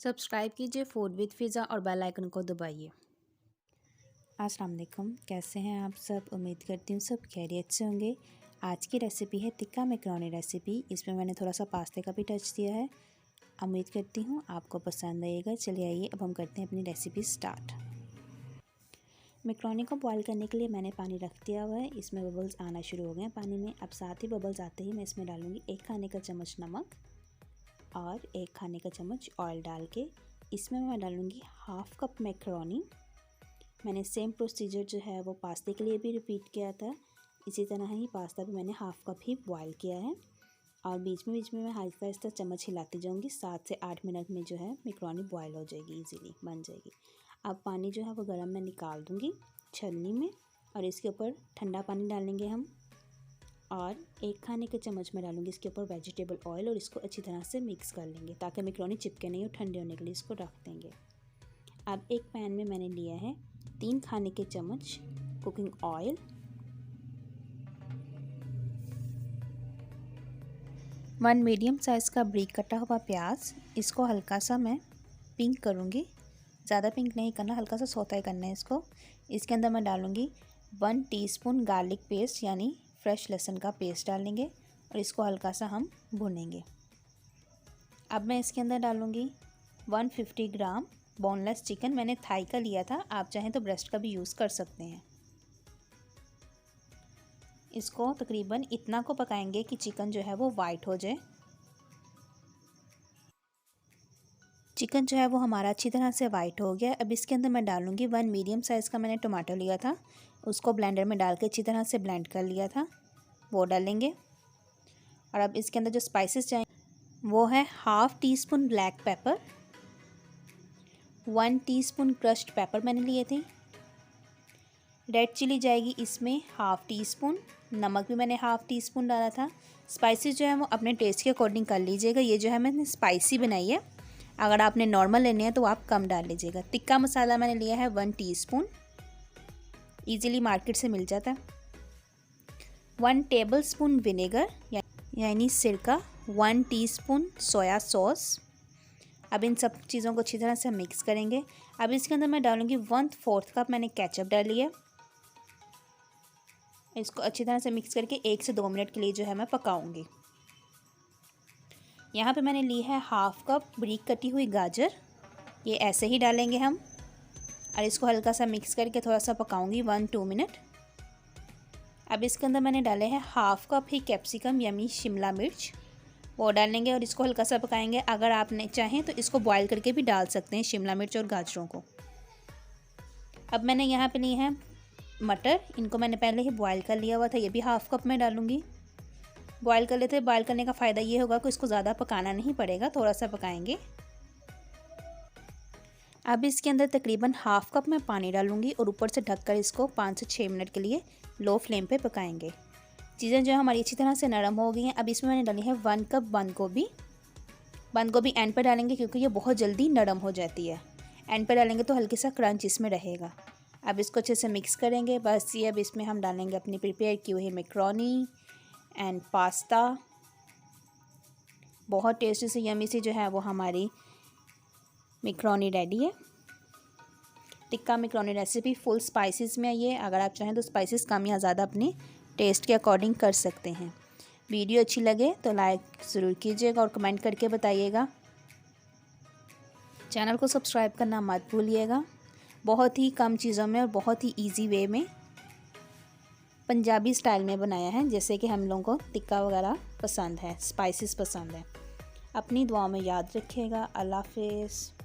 Subscribe कीजिए food with फ़िज़ा और bell icon को दबाइए। अस्सलाम वालेकुम, कैसे हैं आप सब। उम्मीद करती हूँ सब खैरियत से होंगे। आज की रेसिपी है टिक्का मैकरोनी रेसिपी। इसमें मैंने थोड़ा सा पास्ते का भी टच दिया है। उम्मीद करती हूँ आपको पसंद आएगा। चलिए आइए अब हम करते हैं अपनी रेसिपी स्टार्ट। मैकरोनी को बॉईल करने के लिए मैंने पानी रख दिया हुआ है। इसमें बबल्स आना शुरू हो गए हैं पानी में। अब साथ ही बबल्स आते ही मैं इसमें डालूँगी 1 खाने का चम्मच नमक और 1 खाने का चम्मच ऑयल डाल के इसमें मैं डालूँगी हाफ़ कप मैकरोनी। मैंने सेम प्रोसीजर जो है वो पास्ते के लिए भी रिपीट किया था। इसी तरह ही पास्ता भी मैंने हाफ़ कप ही बॉयल किया है और बीच में मैं आहिस्ता आहिस्ता चम्मच हिलाती जाऊँगी। 7 से 8 मिनट में जो है मैकरोनी बॉयल हो जाएगी, इजीली बन जाएगी। अब पानी जो है वो गर्म मैं निकाल दूँगी छन्नी में और इसके ऊपर ठंडा पानी डालेंगे हम और 1 खाने के चम्मच में डालूंगी इसके ऊपर वेजिटेबल ऑयल और इसको अच्छी तरह से मिक्स कर लेंगे ताकि मैकरोनी चिपके नहीं और ठंडे होने के लिए इसको रख देंगे। अब एक पैन में मैंने लिया है 3 खाने के चम्मच कुकिंग ऑयल, 1 मीडियम साइज़ का ब्रीक कटा हुआ प्याज। इसको हल्का सा मैं पिंक करूँगी, ज़्यादा पिंक नहीं करना, हल्का सा सौते करना है इसको। इसके अंदर मैं डालूँगी 1 टीस्पून गार्लिक पेस्ट यानी फ्रेश लहसुन का पेस्ट डालेंगे और इसको हल्का सा हम भूनेंगे। अब मैं इसके अंदर डालूँगी 150 ग्राम बोनलेस चिकन। मैंने थाई का लिया था, आप चाहें तो ब्रेस्ट का भी यूज़ कर सकते हैं। इसको तकरीबन इतना को पकाएंगे कि चिकन जो है वो वाइट हो जाए। चिकन जो है वो हमारा अच्छी तरह से वाइट हो गया। अब इसके अंदर मैं डालूँगी 1 मीडियम साइज़ का मैंने टमाटो लिया था, उसको ब्लेंडर में डाल के अच्छी तरह से ब्लेंड कर लिया था, वो डालेंगे। और अब इसके अंदर जो स्पाइसेस चाहिए वो है 1/2 teaspoon black pepper, 1 teaspoon crushed paper मैंने लिए थे। रेड चिली जाएगी इसमें 1/2 टीस्पून, नमक भी मैंने 1/2 टीस्पून डाला था। स्पाइसेस जो है वो अपने टेस्ट के अकॉर्डिंग कर लीजिएगा। ये जो है मैंने स्पाइसी बनाई है, अगर आपने नॉर्मल लेने हैं तो आप कम डाल लीजिएगा। टिक्का मसाला मैंने लिया है 1 टीस्पून, ईजिली मार्केट से मिल जाता है। 1 टेबलस्पून विनेगर यानी सिरका, 1 टीस्पून सोया सॉस। अब इन सब चीज़ों को अच्छी तरह से मिक्स करेंगे। अब इसके अंदर मैं डालूँगी 1/4 कप मैंने केचप डाली है। इसको अच्छी तरह से मिक्स करके 1 से 2 मिनट के लिए जो है मैं पकाऊंगी। यहाँ पे मैंने ली है 1/2 कप बारीक कटी हुई गाजर, ये ऐसे ही डालेंगे हम और इसको हल्का सा मिक्स करके थोड़ा सा पकाऊंगी 1-2 मिनट। अब इसके अंदर मैंने डाले हैं 1/2 कप ही कैप्सिकम यानी शिमला मिर्च, वो डालेंगे और इसको हल्का सा पकाएंगे। अगर आप नहीं चाहें तो इसको बॉईल करके भी डाल सकते हैं शिमला मिर्च और गाजरों को। अब मैंने यहाँ पे लिए हैं मटर, इनको मैंने पहले ही बॉईल कर लिया हुआ था, ये भी 1/2 कप में डालूँगी। बॉईल कर लेते हैं, बॉईल करने का फ़ायदा ये होगा कि इसको ज़्यादा पकाना नहीं पड़ेगा, थोड़ा सा पकाएंगे। अब इसके अंदर तकरीबन 1/2 कप मैं पानी डालूँगी और ऊपर से ढककर इसको 5 से 6 मिनट के लिए लो फ्लेम पे पकाएंगे। चीज़ें जो हमारी अच्छी तरह से नरम हो गई हैं। अब इसमें मैंने डाली है 1 कप बंद गोभी। बंद गोभी एंड पे डालेंगे क्योंकि ये बहुत जल्दी नरम हो जाती है। एंड पे डालेंगे तो हल्की सा क्रंच इसमें रहेगा। अब इसको अच्छे से मिक्स करेंगे। बस ये अब इसमें हम डालेंगे अपनी प्रिपेयर की हुई मैकरोनी एंड पास्ता। बहुत टेस्टी सी यमी सी जो है वो हमारी मैकरोनी रेडी है। Tikka macaroni recipe full spices में है ये। अगर आप चाहें तो स्पाइसेस कम या ज़्यादा अपने टेस्ट के अकॉर्डिंग कर सकते हैं। वीडियो अच्छी लगे तो लाइक ज़रूर कीजिएगा और कमेंट करके बताइएगा। चैनल को सब्सक्राइब करना मत भूलिएगा। बहुत ही कम चीज़ों में और बहुत ही इजी वे में पंजाबी स्टाइल में बनाया है, जैसे कि हम लोगों को टिक्का वगैरह पसंद है, स्पाइसेस पसंद है। अपनी दुआओं में याद रखिएगा। अल्लाह हाफ़िज़।